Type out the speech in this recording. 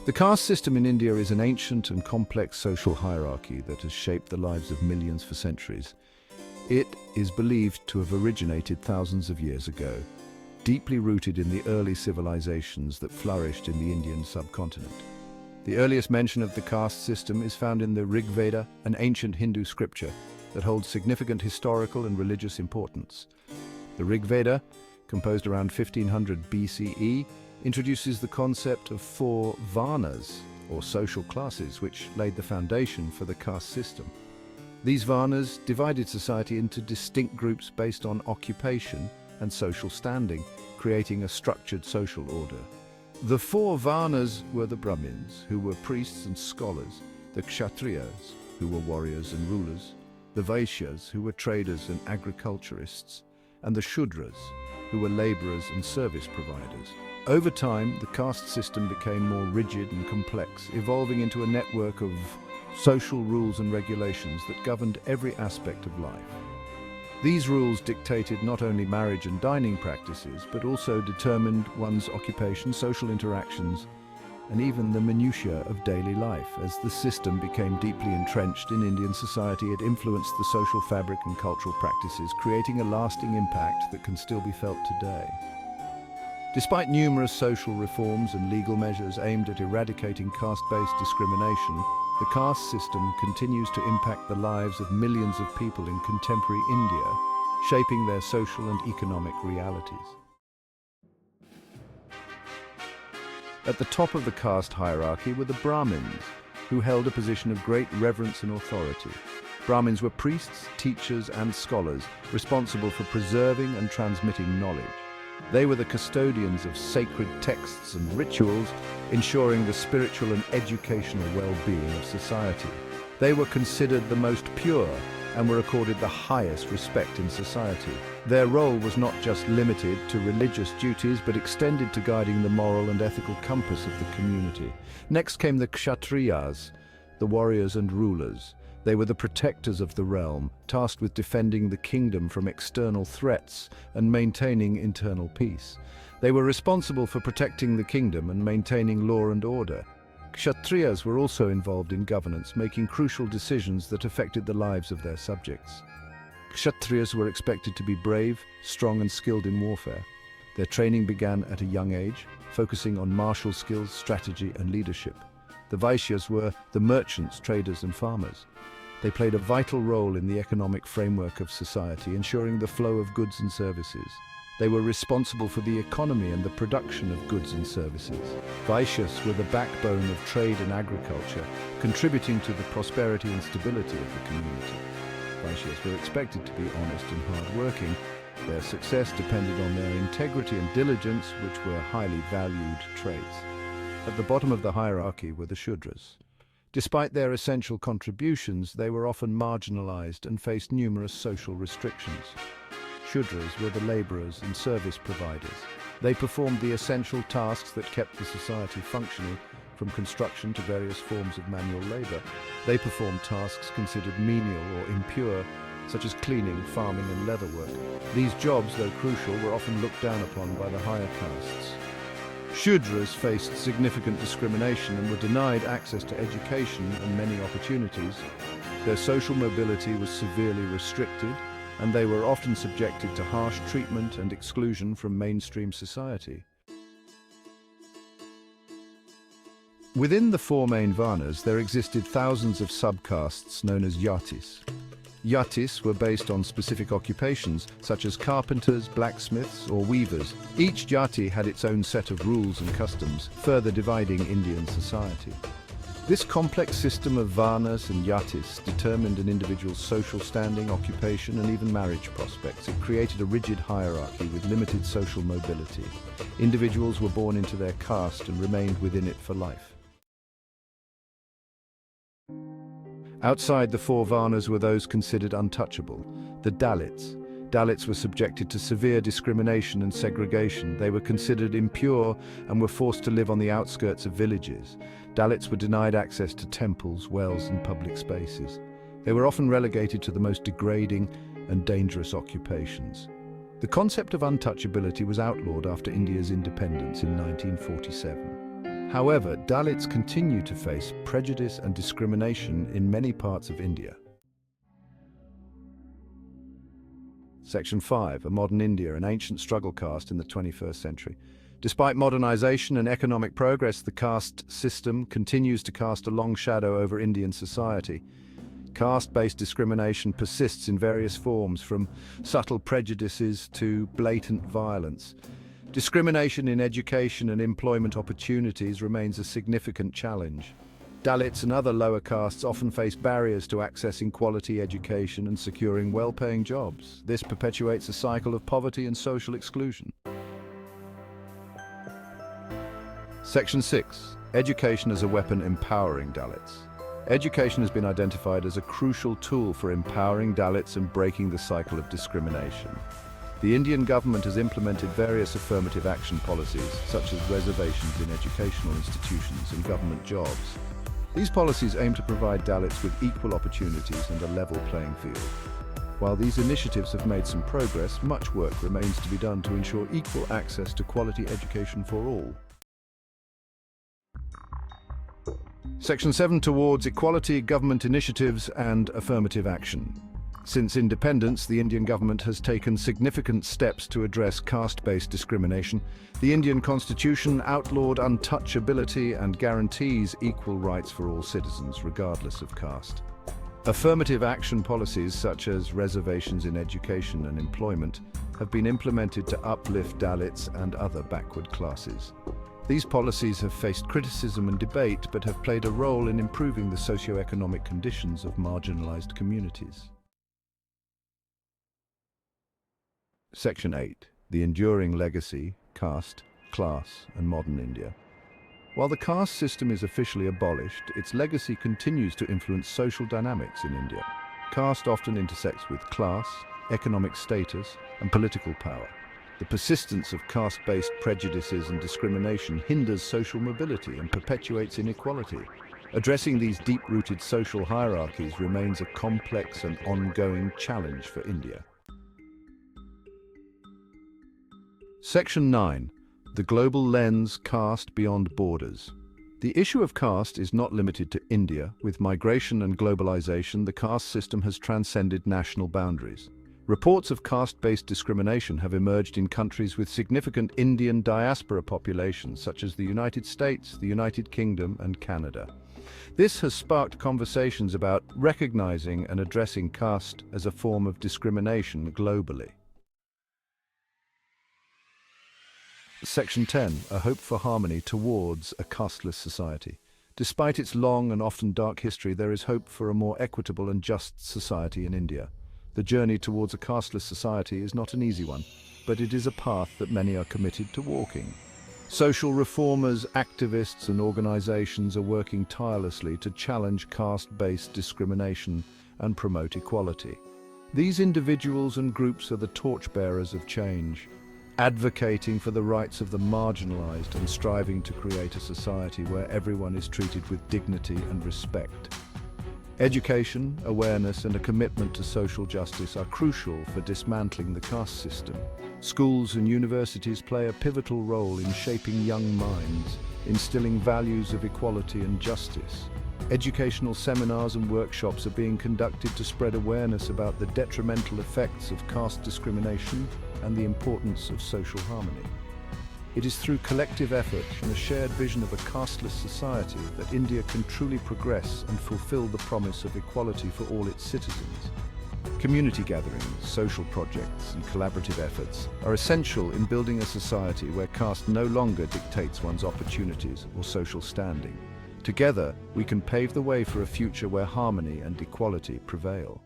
The caste system in India is an ancient and complex social hierarchy that has shaped the lives of millions for centuries. It is believed to have originated thousands of years ago, deeply rooted in the early civilizations that flourished in the Indian subcontinent. The earliest mention of the caste system is found in the Rig Veda, an ancient Hindu scripture that holds significant historical and religious importance. The Rig Veda, composed around 1500 BCE, introduces the concept of four varnas, or social classes, which laid the foundation for the caste system. These varnas divided society into distinct groups based on occupation and social standing, creating a structured social order. The four varnas were the Brahmins, who were priests and scholars, the Kshatriyas, who were warriors and rulers, the Vaishyas, who were traders and agriculturists, and the Shudras, who were laborers and service providers. Over time, the caste system became more rigid and complex, evolving into a network of social rules and regulations that governed every aspect of life. These rules dictated not only marriage and dining practices, but also determined one's occupation, social interactions, and even the minutiae of daily life. As the system became deeply entrenched in Indian society, it influenced the social fabric and cultural practices, creating a lasting impact that can still be felt today. Despite numerous social reforms and legal measures aimed at eradicating caste-based discrimination, the caste system continues to impact the lives of millions of people in contemporary India, shaping their social and economic realities. At the top of the caste hierarchy were the Brahmins, who held a position of great reverence and authority. Brahmins were priests, teachers, and scholars responsible for preserving and transmitting knowledge. They were the custodians of sacred texts and rituals, ensuring the spiritual and educational well-being of society. They were considered the most pure and were accorded the highest respect in society. Their role was not just limited to religious duties, but extended to guiding the moral and ethical compass of the community. Next came the Kshatriyas, the warriors and rulers. They were the protectors of the realm, tasked with defending the kingdom from external threats and maintaining internal peace. They were responsible for protecting the kingdom and maintaining law and order. Kshatriyas were also involved in governance, making crucial decisions that affected the lives of their subjects. Kshatriyas were expected to be brave, strong, and skilled in warfare. Their training began at a young age, focusing on martial skills, strategy, and leadership. The Vaishyas were the merchants, traders, and farmers. They played a vital role in the economic framework of society, ensuring the flow of goods and services. They were responsible for the economy and the production of goods and services. Vaishyas were the backbone of trade and agriculture, contributing to the prosperity and stability of the community. Vaishyas were expected to be honest and hard-working. Their success depended on their integrity and diligence, which were highly valued traits. At the bottom of the hierarchy were the Shudras. Despite their essential contributions, they were often marginalized and faced numerous social restrictions. Shudras were the laborers and service providers. They performed the essential tasks that kept the society functioning, from construction to various forms of manual labor. They performed tasks considered menial or impure, such as cleaning, farming, and leather work. These jobs, though crucial, were often looked down upon by the higher castes. Shudras faced significant discrimination and were denied access to education and many opportunities. Their social mobility was severely restricted, and they were often subjected to harsh treatment and exclusion from mainstream society. Within the four main varnas, there existed thousands of subcastes known as yatis. Yatis were based on specific occupations, such as carpenters, blacksmiths, or weavers. Each yati had its own set of rules and customs, further dividing Indian society. This complex system of varnas and yatis determined an individual's social standing, occupation, and even marriage prospects. It created a rigid hierarchy with limited social mobility. Individuals were born into their caste and remained within it for life. Outside the four varnas were those considered untouchable, the Dalits. Dalits were subjected to severe discrimination and segregation. They were considered impure and were forced to live on the outskirts of villages. Dalits were denied access to temples, wells, and public spaces. They were often relegated to the most degrading and dangerous occupations. The concept of untouchability was outlawed after India's independence in 1947. However, Dalits continue to face prejudice and discrimination in many parts of India. Section 5. A modern India, an ancient struggle caste in the 21st century. Despite modernization and economic progress, the caste system continues to cast a long shadow over Indian society. Caste-based discrimination persists in various forms, from subtle prejudices to blatant violence. Discrimination in education and employment opportunities remains a significant challenge. Dalits and other lower castes often face barriers to accessing quality education and securing well-paying jobs. This perpetuates a cycle of poverty and social exclusion. Section 6. Education as a weapon empowering Dalits. Education has been identified as a crucial tool for empowering Dalits and breaking the cycle of discrimination. The Indian government has implemented various affirmative action policies, such as reservations in educational institutions and government jobs. These policies aim to provide Dalits with equal opportunities and a level playing field. While these initiatives have made some progress, much work remains to be done to ensure equal access to quality education for all. Section 7. Towards equality, government initiatives and affirmative action. Since independence, the Indian government has taken significant steps to address caste-based discrimination. The Indian Constitution outlawed untouchability and guarantees equal rights for all citizens, regardless of caste. Affirmative action policies such as reservations in education and employment have been implemented to uplift Dalits and other backward classes. These policies have faced criticism and debate, but have played a role in improving the socio-economic conditions of marginalized communities. Section 8. The enduring legacy, caste, class, and modern India. While the caste system is officially abolished, its legacy continues to influence social dynamics in India. Caste often intersects with class, economic status, and political power. The persistence of caste-based prejudices and discrimination hinders social mobility and perpetuates inequality. Addressing these deep-rooted social hierarchies remains a complex and ongoing challenge for India. Section 9. The global lens, caste beyond borders. The issue of caste is not limited to India. With migration and globalization, the caste system has transcended national boundaries. Reports of caste-based discrimination have emerged in countries with significant Indian diaspora populations, such as the United States, the United Kingdom, and Canada. This has sparked conversations about recognizing and addressing caste as a form of discrimination globally. Section 10. A hope for harmony towards a casteless society. Despite its long and often dark history, there is hope for a more equitable and just society in India. The journey towards a casteless society is not an easy one, but it is a path that many are committed to walking. Social reformers, activists, and organizations are working tirelessly to challenge caste-based discrimination and promote equality. These individuals and groups are the torchbearers of change, advocating for the rights of the marginalized and striving to create a society where everyone is treated with dignity and respect. Education, awareness, and a commitment to social justice are crucial for dismantling the caste system. Schools and universities play a pivotal role in shaping young minds, instilling values of equality and justice. Educational seminars and workshops are being conducted to spread awareness about the detrimental effects of caste discrimination and the importance of social harmony. It is through collective effort and a shared vision of a casteless society that India can truly progress and fulfill the promise of equality for all its citizens. Community gatherings, social projects, and collaborative efforts are essential in building a society where caste no longer dictates one's opportunities or social standing. Together, we can pave the way for a future where harmony and equality prevail.